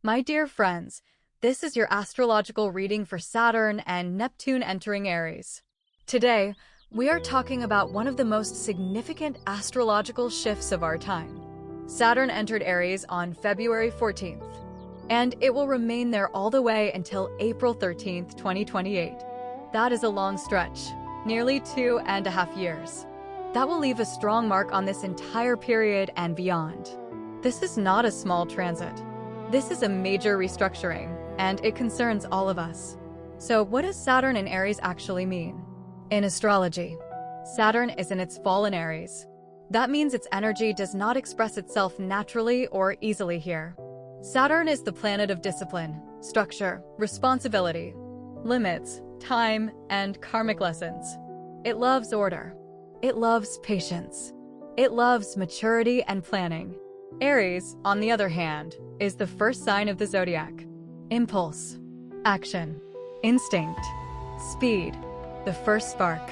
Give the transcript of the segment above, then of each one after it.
My dear friends, this is your astrological reading for Saturn and Neptune entering Aries. Today, we are talking about one of the most significant astrological shifts of our time. Saturn entered Aries on February 14th, and it will remain there all the way until April 13th, 2028. That is a long stretch, nearly 2.5 years. That will leave a strong mark on this entire period and beyond. This is not a small transit. This is a major restructuring, and it concerns all of us. So what does Saturn in Aries actually mean? In astrology, Saturn is in its fall in Aries. That means its energy does not express itself naturally or easily here. Saturn is the planet of discipline, structure, responsibility, limits, time, and karmic lessons. It loves order. It loves patience. It loves maturity and planning. Aries, on the other hand, is the first sign of the zodiac. Impulse, action, instinct, speed, the first spark.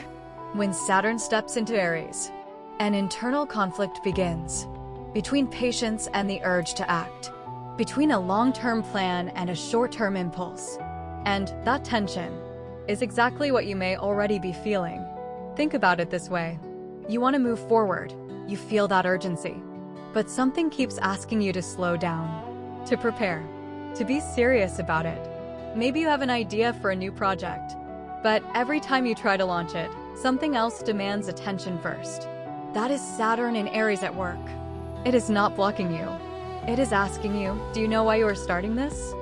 When Saturn steps into Aries, an internal conflict begins between patience and the urge to act, between a long-term plan and a short-term impulse. And that tension is exactly what you may already be feeling. Think about it this way. You want to move forward. You feel that urgency. But something keeps asking you to slow down, to prepare, to be serious about it. Maybe you have an idea for a new project, but every time you try to launch it, something else demands attention first. That is Saturn in Aries at work. It is not blocking you. It is asking you, do you know why you are starting this?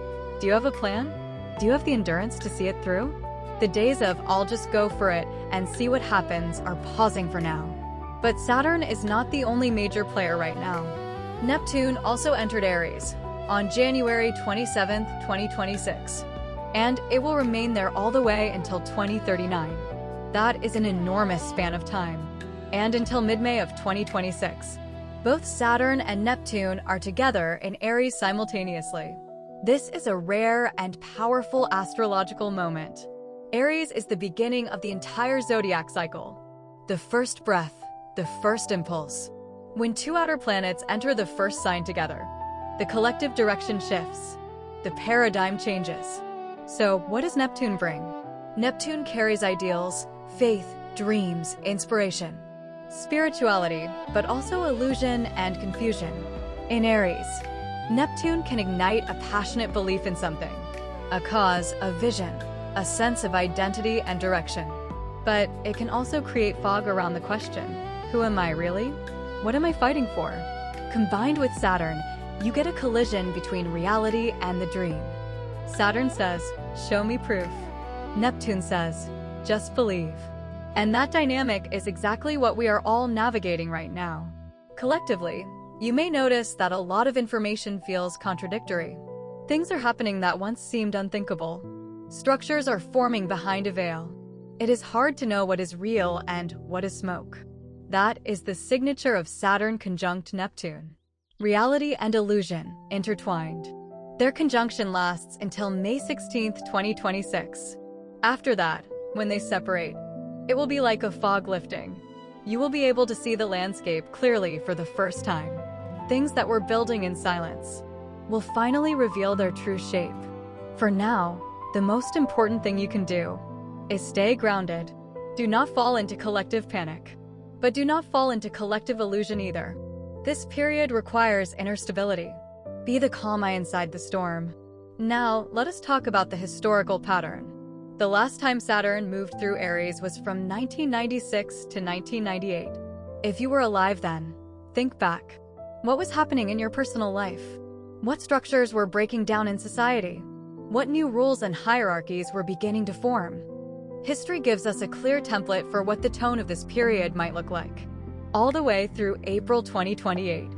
Do you have a plan? Do you have the endurance to see it through? The days of I'll just go for it and see what happens are pausing for now. But Saturn is not the only major player right now. Neptune also entered Aries on January 27, 2026, and it will remain there all the way until 2039. That is an enormous span of time, and until mid-May of 2026. Both Saturn and Neptune are together in Aries simultaneously. This is a rare and powerful astrological moment. Aries is the beginning of the entire zodiac cycle. The first breath, the first impulse. When two outer planets enter the first sign together, the collective direction shifts. The paradigm changes. So what does Neptune bring? Neptune carries ideals, faith, dreams, inspiration, spirituality, but also illusion and confusion. In Aries, Neptune can ignite a passionate belief in something, a cause, a vision, a sense of identity and direction. But it can also create fog around the question, who am I really? What am I fighting for? Combined with Saturn, you get a collision between reality and the dream. Saturn says, show me proof. Neptune says, just believe. And that dynamic is exactly what we are all navigating right now. Collectively, you may notice that a lot of information feels contradictory. Things are happening that once seemed unthinkable. Structures are forming behind a veil. It is hard to know what is real and what is smoke. That is the signature of Saturn conjunct Neptune. Reality and illusion intertwined. Their conjunction lasts until May 16, 2026. After that, when they separate, it will be like a fog lifting. You will be able to see the landscape clearly for the first time. Things that were building in silence will finally reveal their true shape. For now, the most important thing you can do is stay grounded. Do not fall into collective panic. But do not fall into collective illusion either. This period requires inner stability. Be the calm eye inside the storm. Now, let us talk about the historical pattern. The last time Saturn moved through Aries was from 1996 to 1998. If you were alive then, think back. What was happening in your personal life? What structures were breaking down in society? What new rules and hierarchies were beginning to form? History gives us a clear template for what the tone of this period might look like. All the way through April 2028.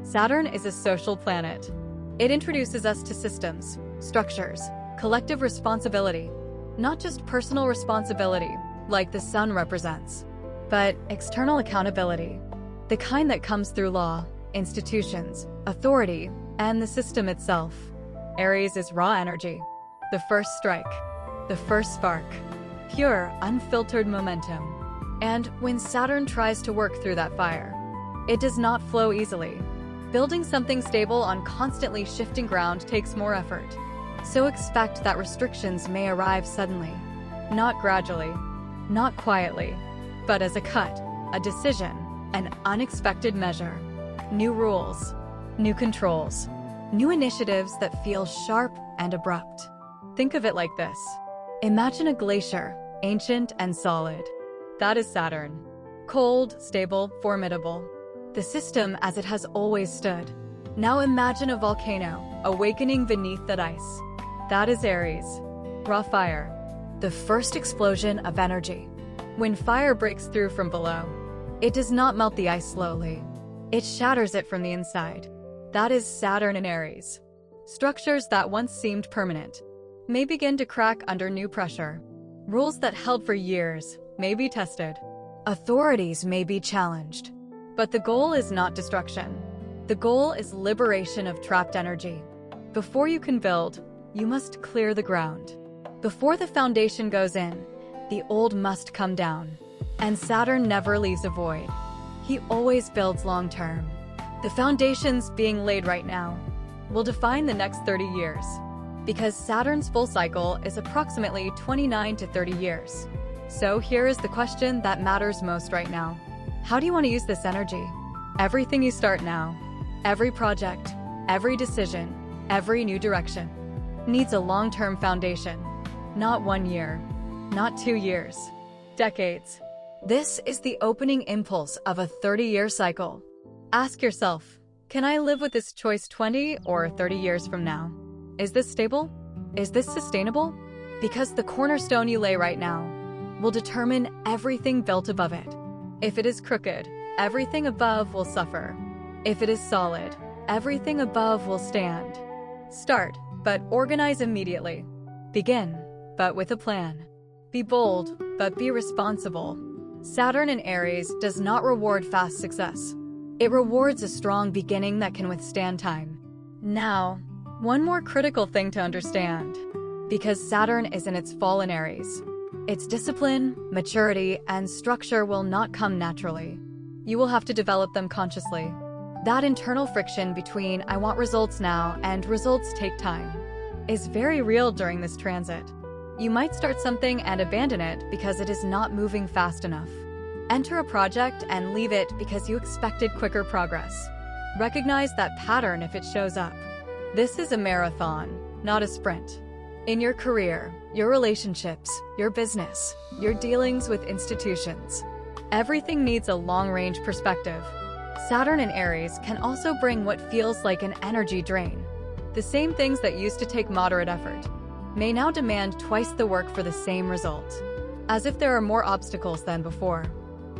Saturn is a social planet. It introduces us to systems, structures, collective responsibility. Not just personal responsibility, like the sun represents, but external accountability. The kind that comes through law, institutions, authority, and the system itself. Aries is raw energy. The first strike. The first spark. Pure, unfiltered momentum. And when Saturn tries to work through that fire, it does not flow easily. Building something stable on constantly shifting ground takes more effort. So expect that restrictions may arrive suddenly, not gradually, not quietly, but as a cut, a decision, an unexpected measure. New rules, new controls, new initiatives that feel sharp and abrupt. Think of it like this. Imagine a glacier, ancient and solid. That is Saturn. Cold, stable, formidable. The system as it has always stood. Now imagine a volcano, awakening beneath that ice. That is Aries. Raw fire. The first explosion of energy. When fire breaks through from below, it does not melt the ice slowly. It shatters it from the inside. That is Saturn in Aries. Structures that once seemed permanent may begin to crack under new pressure. Rules that held for years may be tested. Authorities may be challenged. But the goal is not destruction. The goal is liberation of trapped energy. Before you can build, you must clear the ground. Before the foundation goes in, the old must come down. And Saturn never leaves a void. He always builds long-term. The foundations being laid right now will define the next 30 years, because Saturn's full cycle is approximately 29 to 30 years. So here is the question that matters most right now. How do you want to use this energy? Everything you start now, every project, every decision, every new direction, needs a long-term foundation. Not 1 year, not 2 years, decades. This is the opening impulse of a 30-year cycle. Ask yourself, can I live with this choice 20 or 30 years from now? Is this stable? Is this sustainable? Because the cornerstone you lay right now will determine everything built above it. If it is crooked, everything above will suffer. If it is solid, everything above will stand. Start, but organize immediately. Begin, but with a plan. Be bold, but be responsible. Saturn in Aries does not reward fast success. It rewards a strong beginning that can withstand time. Now, one more critical thing to understand. Because Saturn is in its fall in Aries, its discipline, maturity, and structure will not come naturally. You will have to develop them consciously. That internal friction between I want results now and results take time is very real during this transit. You might start something and abandon it because it is not moving fast enough. Enter a project and leave it because you expected quicker progress. Recognize that pattern if it shows up. This is a marathon, not a sprint. In your career, your relationships, your business, your dealings with institutions, everything needs a long-range perspective. Saturn in Aries can also bring what feels like an energy drain. The same things that used to take moderate effort may now demand twice the work for the same result, as if there are more obstacles than before.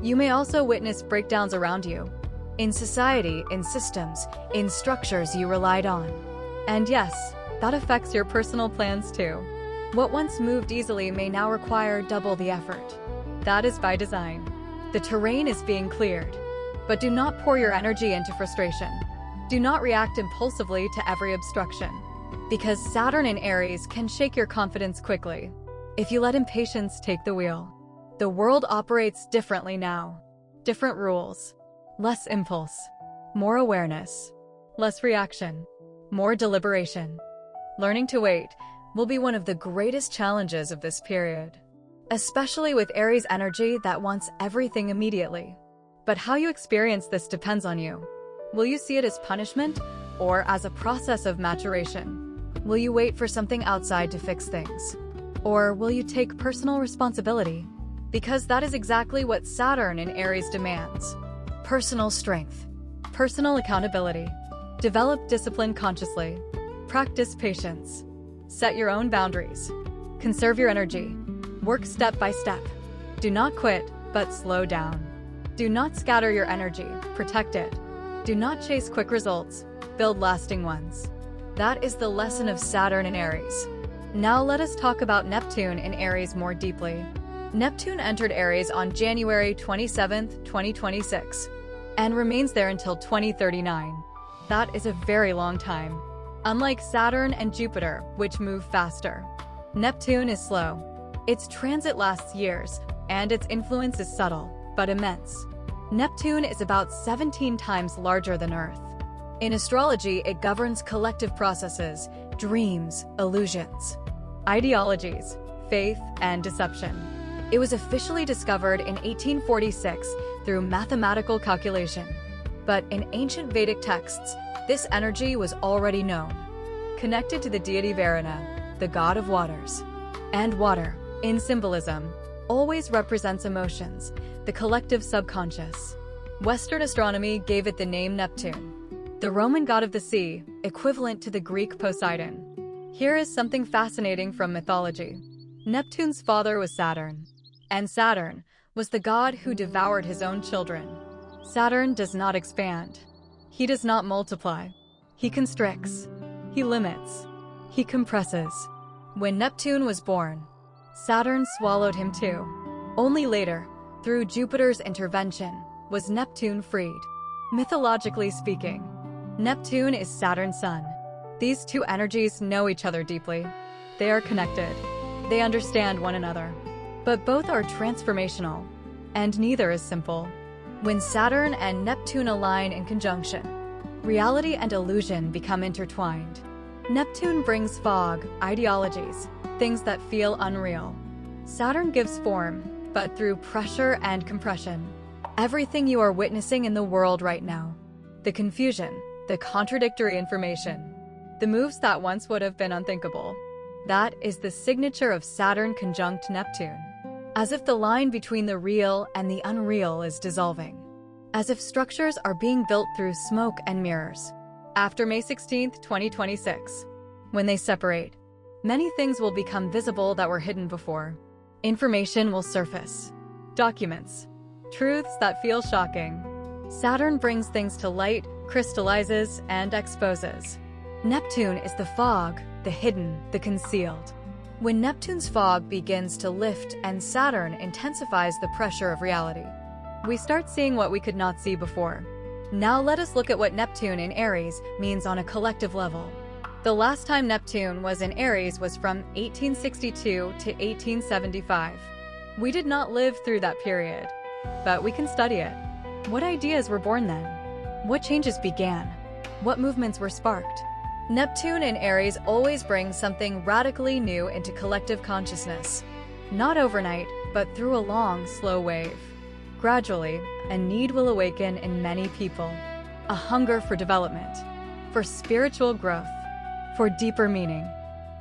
You may also witness breakdowns around you, in society, in systems, in structures you relied on. And yes, that affects your personal plans too. What once moved easily may now require double the effort. That is by design. The terrain is being cleared. But do not pour your energy into frustration. Do not react impulsively to every obstruction, because Saturn in Aries can shake your confidence quickly if you let impatience take the wheel. The world operates differently now. Different rules. Less impulse. More awareness. Less reaction. More deliberation. Learning to wait will be one of the greatest challenges of this period, especially with Aries energy that wants everything immediately. But how you experience this depends on you. Will you see it as punishment or as a process of maturation? Will you wait for something outside to fix things? Or will you take personal responsibility? Because that is exactly what Saturn in Aries demands. Personal strength. Personal accountability. Develop discipline consciously. Practice patience. Set your own boundaries. Conserve your energy. Work step by step. Do not quit, but slow down. Do not scatter your energy, protect it. Do not chase quick results, build lasting ones. That is the lesson of Saturn in Aries. Now let us talk about Neptune in Aries more deeply. Neptune entered Aries on January 27, 2026, and remains there until 2039. That is a very long time. Unlike Saturn and Jupiter, which move faster, Neptune is slow. Its transit lasts years, and its influence is subtle, but immense. Neptune is about 17 times larger than Earth. In astrology, it governs collective processes, dreams, illusions, ideologies, faith, and deception. It was officially discovered in 1846 through mathematical calculation. But in ancient Vedic texts, this energy was already known, connected to the deity Varuna, the god of waters. And water, in symbolism, always represents emotions, the collective subconscious. Western astronomy gave it the name Neptune, the Roman god of the sea, equivalent to the Greek Poseidon. Here is something fascinating from mythology. Neptune's father was Saturn, and Saturn was the god who devoured his own children. Saturn does not expand. He does not multiply. He constricts. He limits. He compresses. When Neptune was born, Saturn swallowed him too. Only later, through Jupiter's intervention, was Neptune freed. Mythologically speaking, Neptune is Saturn's son. These two energies know each other deeply. They are connected. They understand one another. But both are transformational, and neither is simple. When Saturn and Neptune align in conjunction, reality and illusion become intertwined. Neptune brings fog, ideologies, things that feel unreal. Saturn gives form, but through pressure and compression. Everything you are witnessing in the world right now, the confusion, the contradictory information, the moves that once would have been unthinkable, that is the signature of Saturn conjunct Neptune. As if the line between the real and the unreal is dissolving. As if structures are being built through smoke and mirrors. After May 16, 2026, when they separate, many things will become visible that were hidden before. Information will surface. Documents. Truths that feel shocking. Saturn brings things to light, crystallizes, and exposes. Neptune is the fog, the hidden, the concealed. When Neptune's fog begins to lift and Saturn intensifies the pressure of reality, we start seeing what we could not see before. Now let us look at what Neptune in Aries means on a collective level. The last time Neptune was in Aries was from 1862 to 1875. We did not live through that period, but we can study it. What ideas were born then? What changes began? What movements were sparked? Neptune in Aries always brings something radically new into collective consciousness. Not overnight, but through a long, slow wave. Gradually, a need will awaken in many people. A hunger for development, for spiritual growth, for deeper meaning,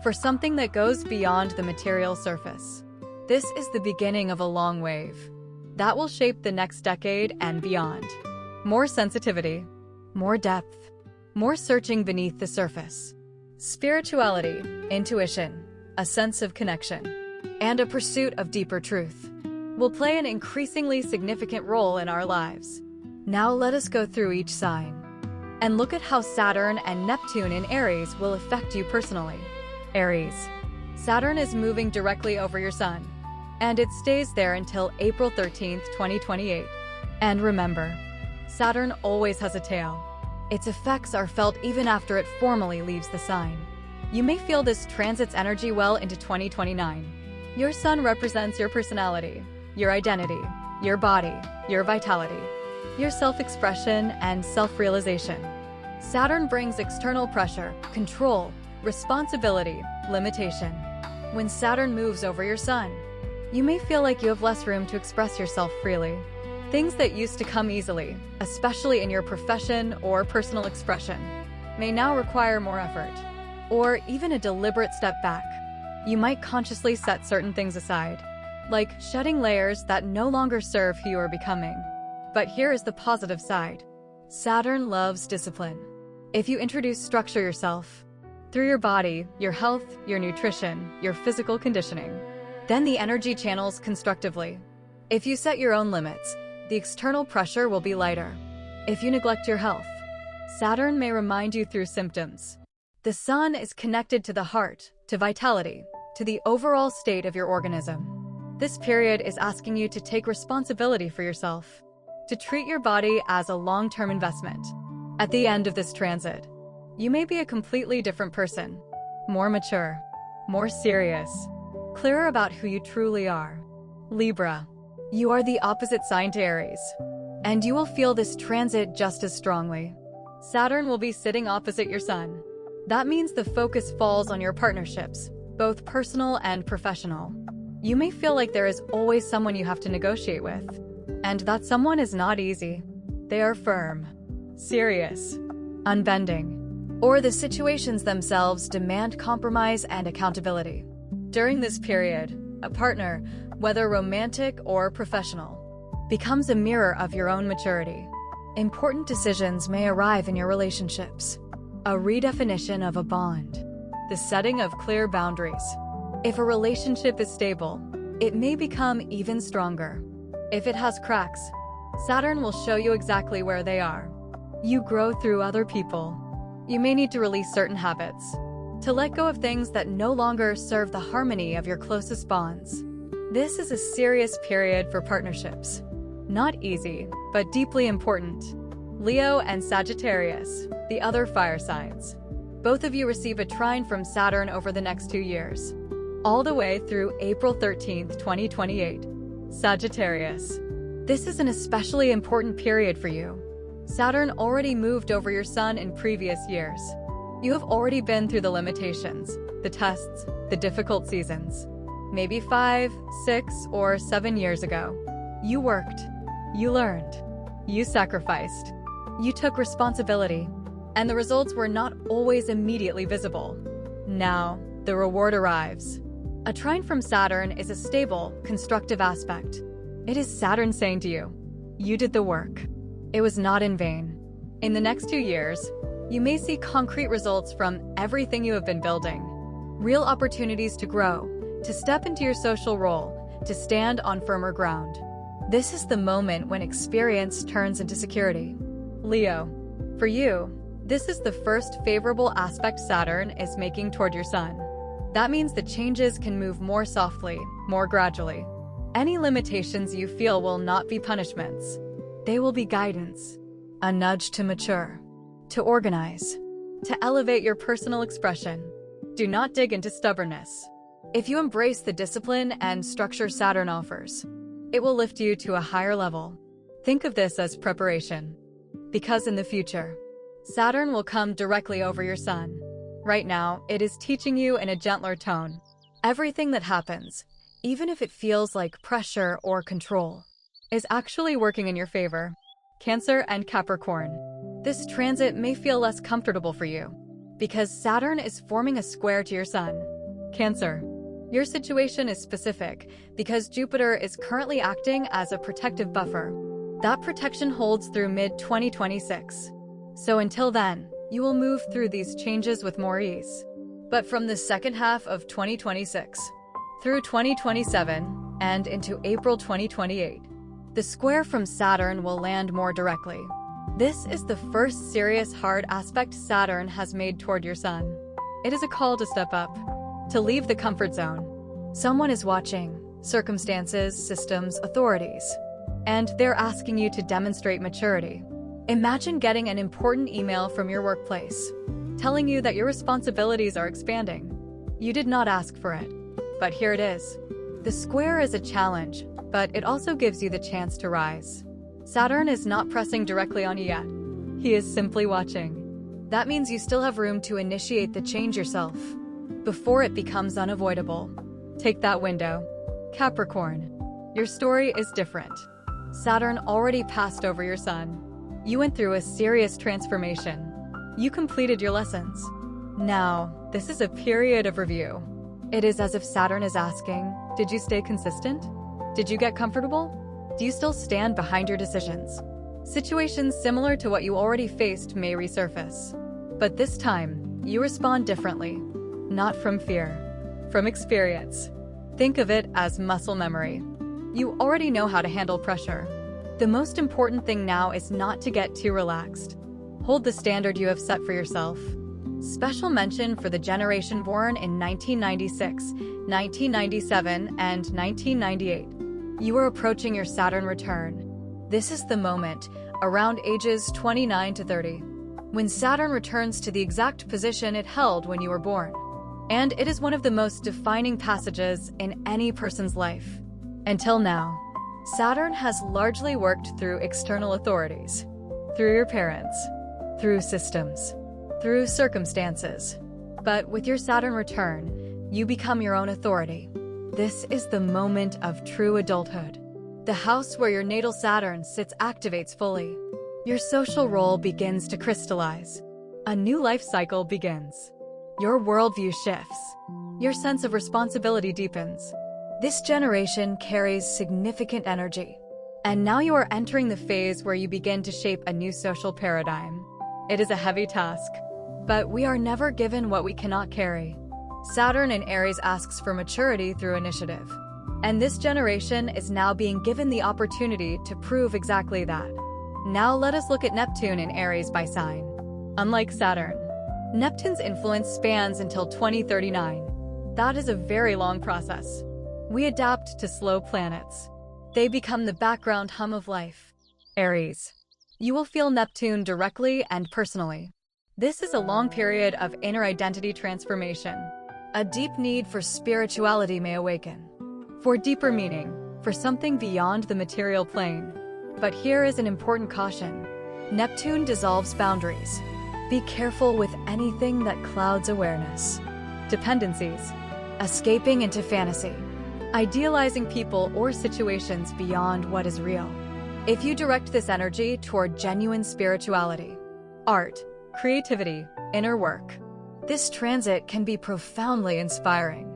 for something that goes beyond the material surface. This is the beginning of a long wave that will shape the next decade and beyond. More sensitivity, more depth, more searching beneath the surface. Spirituality, intuition, a sense of connection, and a pursuit of deeper truth will play an increasingly significant role in our lives. Now let us go through each sign and look at how Saturn and Neptune in Aries will affect you personally. Aries. Saturn is moving directly over your sun, and it stays there until April 13th, 2028. And remember, Saturn always has a tail. Its effects are felt even after it formally leaves the sign. You may feel this transit's energy well into 2029. Your sun represents your personality, your identity, your body, your vitality, your self-expression and self-realization. Saturn brings external pressure, control, responsibility, limitation. When Saturn moves over your sun, you may feel like you have less room to express yourself freely. Things that used to come easily, especially in your profession or personal expression, may now require more effort, or even a deliberate step back. You might consciously set certain things aside, like shedding layers that no longer serve who you are becoming. But here is the positive side. Saturn loves discipline. If you introduce structure yourself, through your body, your health, your nutrition, your physical conditioning, then the energy channels constructively. If you set your own limits, the external pressure will be lighter. If you neglect your health, Saturn may remind you through symptoms. The sun is connected to the heart, to vitality, to the overall state of your organism. This period is asking you to take responsibility for yourself, to treat your body as a long-term investment. At the end of this transit, you may be a completely different person, more mature, more serious, clearer about who you truly are. Libra. You are the opposite sign to Aries, and you will feel this transit just as strongly. Saturn will be sitting opposite your sun. That means the focus falls on your partnerships, both personal and professional. You may feel like there is always someone you have to negotiate with. And that someone is not easy. They are firm, serious, unbending, or the situations themselves demand compromise and accountability. During this period, a partner, whether romantic or professional, becomes a mirror of your own maturity. Important decisions may arrive in your relationships. A redefinition of a bond. The setting of clear boundaries. If a relationship is stable, it may become even stronger. If it has cracks, Saturn will show you exactly where they are. You grow through other people. You may need to release certain habits, to let go of things that no longer serve the harmony of your closest bonds. This is a serious period for partnerships. Not easy, but deeply important. Leo and Sagittarius, the other fire signs. Both of you receive a trine from Saturn over the next 2 years, all the way through April 13th, 2028. Sagittarius. This is an especially important period for you. Saturn already moved over your sun in previous years. You have already been through the limitations, the tests, the difficult seasons. Maybe 5, 6, or 7 years ago. You worked. You learned. You sacrificed. You took responsibility. And the results were not always immediately visible. Now, the reward arrives. A trine from Saturn is a stable, constructive aspect. It is Saturn saying to you, you did the work. It was not in vain. In the next 2 years, you may see concrete results from everything you have been building. Real opportunities to grow, to step into your social role, to stand on firmer ground. This is the moment when experience turns into security. Leo, for you, this is the first favorable aspect Saturn is making toward your sun. That means the changes can move more softly, more gradually. Any limitations you feel will not be punishments. They will be guidance, a nudge to mature, to organize, to elevate your personal expression. Do not dig into stubbornness. If you embrace the discipline and structure Saturn offers, it will lift you to a higher level. Think of this as preparation. Because in the future, Saturn will come directly over your sun. Right now, it is teaching you in a gentler tone. Everything that happens, even if it feels like pressure or control, is actually working in your favor. Cancer and Capricorn. This transit may feel less comfortable for you, because Saturn is forming a square to your sun. Cancer. Your situation is specific because Jupiter is currently acting as a protective buffer. That protection holds through mid-2026. So until then, you will move through these changes with more ease. But from the second half of 2026 through 2027 and into April 2028, the square from Saturn will land more directly. This is the first serious hard aspect Saturn has made toward your sun. It is a call to step up, to leave the comfort zone. Someone is watching, circumstances, systems, authorities, and they're asking you to demonstrate maturity. Imagine getting an important email from your workplace, telling you that your responsibilities are expanding. You did not ask for it, but here it is. The square is a challenge, but it also gives you the chance to rise. Saturn is not pressing directly on you yet. He is simply watching. That means you still have room to initiate the change yourself, before it becomes unavoidable. Take that window. Capricorn. Your story is different. Saturn already passed over your sun. You went through a serious transformation. You completed your lessons. Now, this is a period of review. It is as if Saturn is asking, did you stay consistent? Did you get comfortable? Do you still stand behind your decisions? Situations similar to what you already faced may resurface. But this time, you respond differently. Not from fear, from experience. Think of it as muscle memory. You already know how to handle pressure. The most important thing now is not to get too relaxed. Hold the standard you have set for yourself. Special mention for the generation born in 1996, 1997, and 1998. You are approaching your Saturn return. This is the moment, around ages 29 to 30, when Saturn returns to the exact position it held when you were born. And it is one of the most defining passages in any person's life. Until now, Saturn has largely worked through external authorities, through your parents, through systems, through circumstances. But with your Saturn return, you become your own authority. This is the moment of true adulthood. The house where your natal Saturn sits activates fully. Your social role begins to crystallize. A new life cycle begins. Your worldview shifts. Your sense of responsibility deepens. This generation carries significant energy. And now you are entering the phase where you begin to shape a new social paradigm. It is a heavy task, but we are never given what we cannot carry. Saturn in Aries asks for maturity through initiative. And this generation is now being given the opportunity to prove exactly that. Now let us look at Neptune in Aries by sign. Unlike Saturn, Neptune's influence spans until 2039. That is a very long process. We adapt to slow planets. They become the background hum of life. Aries. You will feel Neptune directly and personally. This is a long period of inner identity transformation. A deep need for spirituality may awaken. For deeper meaning, for something beyond the material plane. But here is an important caution. Neptune dissolves boundaries. Be careful with anything that clouds awareness. Dependencies. Escaping into fantasy. Idealizing people or situations beyond what is real. If you direct this energy toward genuine spirituality, art, creativity, inner work, this transit can be profoundly inspiring.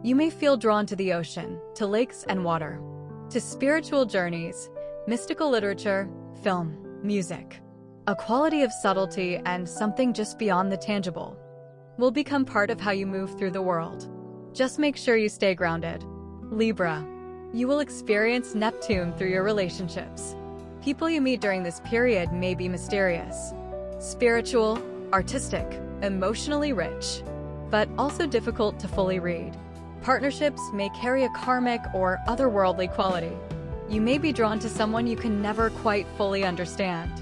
You may feel drawn to the ocean, to lakes and water, to spiritual journeys, mystical literature, film, music. A quality of subtlety and something just beyond the tangible will become part of how you move through the world. Just make sure you stay grounded. Libra. You will experience Neptune through your relationships. People you meet during this period may be mysterious, spiritual, artistic, emotionally rich, but also difficult to fully read. Partnerships may carry a karmic or otherworldly quality. You may be drawn to someone you can never quite fully understand,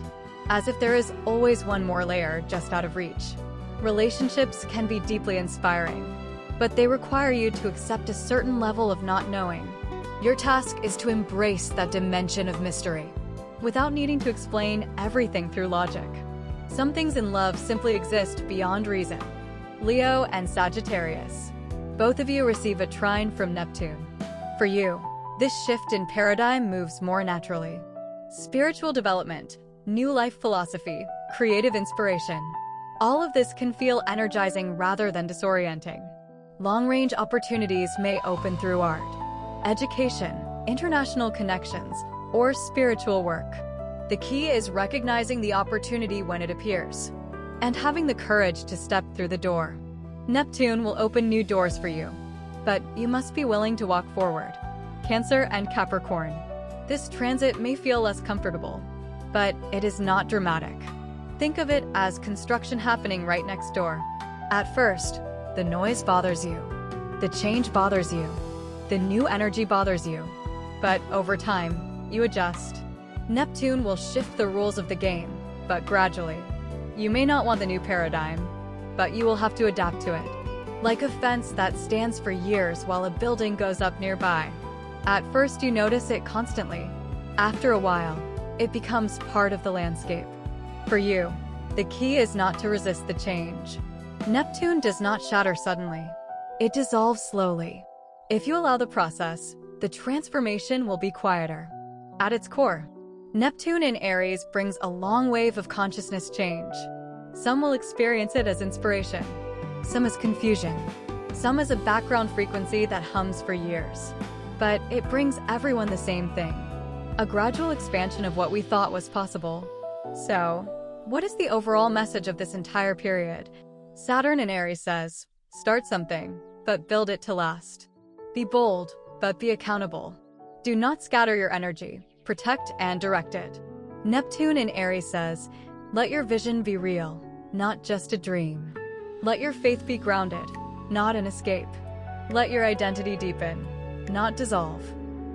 as if there is always one more layer just out of reach. Relationships can be deeply inspiring, but they require you to accept a certain level of not knowing. Your task is to embrace that dimension of mystery, without needing to explain everything through logic. Some things in love simply exist beyond reason. Leo and Sagittarius. Both of you receive a trine from Neptune. For you, this shift in paradigm moves more naturally. Spiritual development, new life philosophy, creative inspiration. All of this can feel energizing rather than disorienting. Long-range opportunities may open through art, education, international connections, or spiritual work. The key is recognizing the opportunity when it appears, and having the courage to step through the door. Neptune will open new doors for you, but you must be willing to walk forward. Cancer and Capricorn. This transit may feel less comfortable, but it is not dramatic. Think of it as construction happening right next door. At first, the noise bothers you. The change bothers you. The new energy bothers you. But over time, you adjust. Neptune will shift the rules of the game, but gradually. You may not want the new paradigm, but you will have to adapt to it. Like a fence that stands for years while a building goes up nearby. At first, you notice it constantly. After a while, it becomes part of the landscape. For you, the key is not to resist the change. Neptune does not shatter suddenly. It dissolves slowly. If you allow the process, the transformation will be quieter. At its core, Neptune in Aries brings a long wave of consciousness change. Some will experience it as inspiration, some as confusion, some as a background frequency that hums for years. But it brings everyone the same thing, a gradual expansion of what we thought was possible. So, what is the overall message of this entire period? Saturn in Aries says, start something, but build it to last. Be bold, but be accountable. Do not scatter your energy, protect and direct it. Neptune in Aries says, let your vision be real, not just a dream. Let your faith be grounded, not an escape. Let your identity deepen, not dissolve.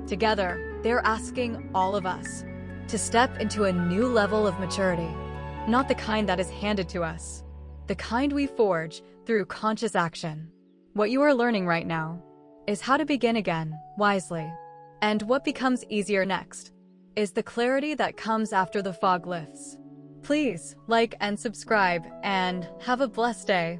Together, they're asking all of us to step into a new level of maturity, not the kind that is handed to us, the kind we forge through conscious action. What you are learning right now is how to begin again, wisely. And what becomes easier next is the clarity that comes after the fog lifts. Please like and subscribe, and have a blessed day.